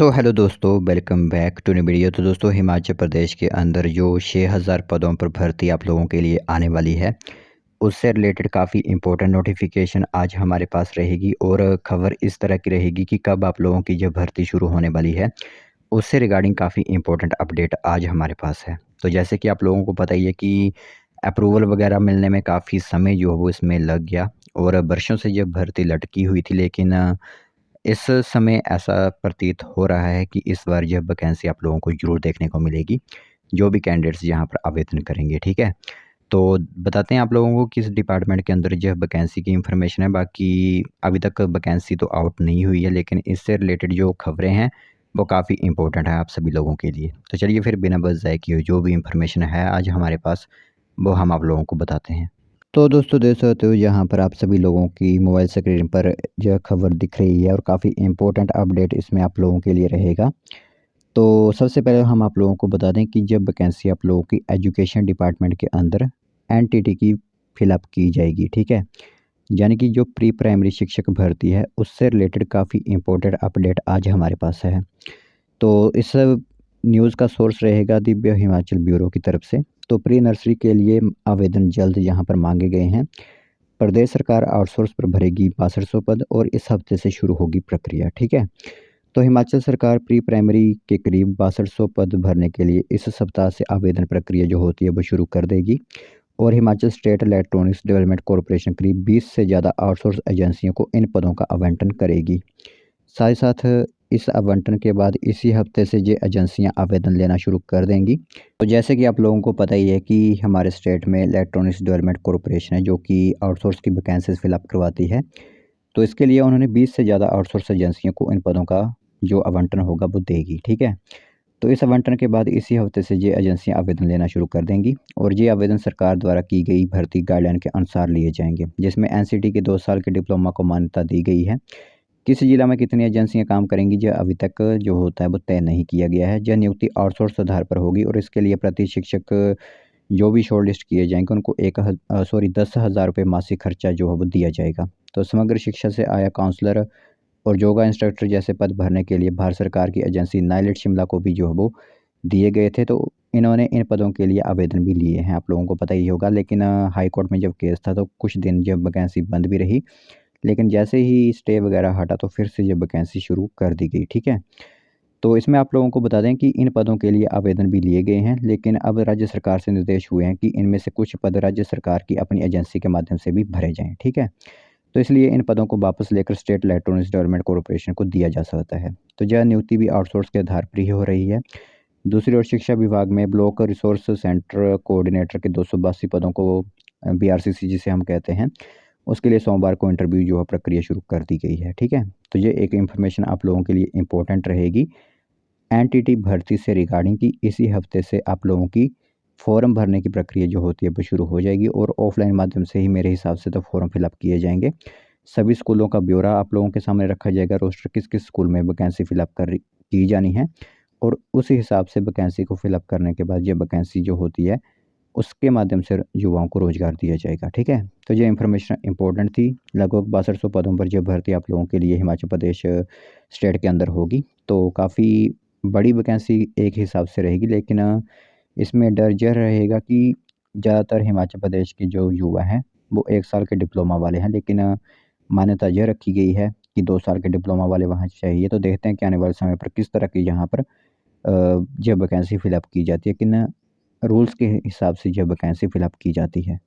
Hello दोस्तों, welcome back to new video. तो दोस्तों, हिमाचल प्रदेश के अंदर जो 6000 पदों पर भर्ती आप लोगों के लिए आने वाली है, उससे रिलेटेड काफ़ी इंपॉर्टेंट नोटिफिकेशन आज हमारे पास रहेगी। और खबर इस तरह की रहेगी कि कब आप लोगों की जो भर्ती शुरू होने वाली है, उससे रिगार्डिंग काफ़ी इंपॉर्टेंट अपडेट आज हमारे पास है। तो जैसे कि आप लोगों को पता ही है कि अप्रूवल वगैरह मिलने में काफ़ी समय जो है वो इसमें लग गया, और बरसों से ये भर्ती लटकी हुई थी। लेकिन इस समय ऐसा प्रतीत हो रहा है कि इस बार यह वैकेंसी आप लोगों को ज़रूर देखने को मिलेगी, जो भी कैंडिडेट्स यहाँ पर आवेदन करेंगे, ठीक है? तो बताते हैं आप लोगों को किस डिपार्टमेंट के अंदर यह वैकेंसी की इन्फॉर्मेशन है। बाकी अभी तक वैकेंसी तो आउट नहीं हुई है, लेकिन इससे रिलेटेड जो खबरें हैं, वो काफ़ी इंपॉर्टेंट है आप सभी लोगों के लिए। तो चलिए फिर बिना बस ज़ाये किए जो भी इन्फॉर्मेशन है आज हमारे पास, वो हम आप लोगों को बताते हैं। तो दोस्तों, देख सकते हो यहाँ पर आप सभी लोगों की मोबाइल स्क्रीन पर यह खबर दिख रही है, और काफ़ी इम्पोर्टेंट अपडेट इसमें आप लोगों के लिए रहेगा। तो सबसे पहले हम आप लोगों को बता दें कि जब वैकेंसी आप लोगों की एजुकेशन डिपार्टमेंट के अंदर एनटीटी की फिलअप की जाएगी, ठीक है? यानी कि जो प्री प्राइमरी शिक्षक भर्ती है, उससे रिलेटेड काफ़ी इम्पोर्टेंट अपडेट आज हमारे पास है। तो इस न्यूज़ का सोर्स रहेगा दिव्य हिमाचल ब्यूरो की तरफ से। तो प्री नर्सरी के लिए आवेदन जल्द यहाँ पर मांगे गए हैं। प्रदेश सरकार आउटसोर्स पर भरेगी 6200 पद, और इस हफ्ते से शुरू होगी प्रक्रिया, ठीक है? तो हिमाचल सरकार प्री प्राइमरी के करीब 6200 पद भरने के लिए इस सप्ताह से आवेदन प्रक्रिया जो होती है वो शुरू कर देगी। और Himachal state electronics development corporation करीब 20 से ज़्यादा आउटसोर्स एजेंसियों को इन पदों का आवंटन करेगी। साथ ही साथ इस आवंटन के बाद इसी हफ्ते से ये एजेंसियां आवेदन लेना शुरू कर देंगी। तो जैसे कि आप लोगों को पता ही है कि हमारे स्टेट में इलेक्ट्रॉनिक्स डेवलपमेंट कॉरपोरेशन है, जो कि आउटसोर्स की वैकेंसीज फिलअप करवाती है। तो इसके लिए उन्होंने 20 से ज़्यादा आउटसोर्स एजेंसियों को इन पदों का जो आवंटन होगा वो देगी, ठीक है? तो इस आवंटन के बाद इसी हफ्ते से ये एजेंसियां आवेदन लेना शुरू कर देंगी, और ये आवेदन सरकार द्वारा की गई भर्ती गाइडलाइन के अनुसार लिए जाएंगे, जिसमें एनसीटी के 2 साल के डिप्लोमा को मान्यता दी गई है। किस जिला में कितनी एजेंसियां काम करेंगी, जो अभी तक जो होता है वो तय नहीं किया गया है। यह नियुक्ति आउटसोर्स आधार पर होगी, और इसके लिए प्रति शिक्षक जो भी शॉर्ट लिस्ट किए जाएंगे उनको 10,000 रुपये मासिक खर्चा जो है वो दिया जाएगा। तो समग्र शिक्षा से आया काउंसलर और योगा इंस्ट्रक्टर जैसे पद भरने के लिए भारत सरकार की एजेंसी नाइलेट शिमला को भी जो है वो दिए गए थे। तो इन्होंने इन पदों के लिए आवेदन भी लिए हैं, आप लोगों को पता ही होगा। लेकिन हाई कोर्ट में जब केस था तो कुछ दिन जब वैकेंसी बंद भी रही, लेकिन जैसे ही स्टे वगैरह हटा तो फिर से ये वैकेंसी शुरू कर दी गई, ठीक है? तो इसमें आप लोगों को बता दें कि इन पदों के लिए आवेदन भी लिए गए हैं, लेकिन अब राज्य सरकार से निर्देश हुए हैं कि इनमें से कुछ पद राज्य सरकार की अपनी एजेंसी के माध्यम से भी भरे जाएँ, ठीक है? तो इसलिए इन पदों को वापस लेकर स्टेट इलेक्ट्रॉनिक्स डेवलपमेंट कॉरपोरेशन को दिया जा सकता है। तो यह नियुक्ति भी आउटसोर्स के आधार पर ही हो रही है। दूसरी ओर शिक्षा विभाग में ब्लॉक रिसोर्स सेंटर कोऑर्डिनेटर के 282 पदों को बीआरसीसी जिसे हम कहते हैं, उसके लिए सोमवार को इंटरव्यू जो है प्रक्रिया शुरू कर दी गई है, ठीक है? तो ये एक इन्फॉर्मेशन आप लोगों के लिए इम्पोर्टेंट रहेगी एनटीटी भर्ती से रिगार्डिंग, कि इसी हफ्ते से आप लोगों की फॉर्म भरने की प्रक्रिया जो होती है वो शुरू हो जाएगी, और ऑफलाइन माध्यम से ही मेरे हिसाब से तो फॉर्म फिलअप किए जाएंगे। सभी स्कूलों का ब्यौरा आप लोगों के सामने रखा जाएगा, रोस्टर किस किस स्कूल में वैकेंसी फिलअप की जानी है, और उसी हिसाब से वैकेंसी को फिलअप करने के बाद ये वैकेंसी जो होती है उसके माध्यम से युवाओं को रोज़गार दिया जाएगा, ठीक है? तो ये इन्फॉर्मेशन इंपॉर्टेंट थी। लगभग 6200 पदों पर जो भर्ती आप लोगों के लिए हिमाचल प्रदेश स्टेट के अंदर होगी। तो काफ़ी बड़ी वैकेंसी एक हिसाब से रहेगी, लेकिन इसमें डर यह रहेगा कि ज़्यादातर हिमाचल प्रदेश के जो युवा हैं, वो 1 साल के डिप्लोमा वाले हैं, लेकिन मान्यता यह रखी गई है कि 2 साल के डिप्लोमा वाले वहाँ चाहिए। तो देखते हैं कि आने वाले समय पर किस तरह की यहाँ पर जब वैकेंसी फिलअप की जाती है, किन रूल्स के हिसाब से जब वैकेंसी फिलअप की जाती है।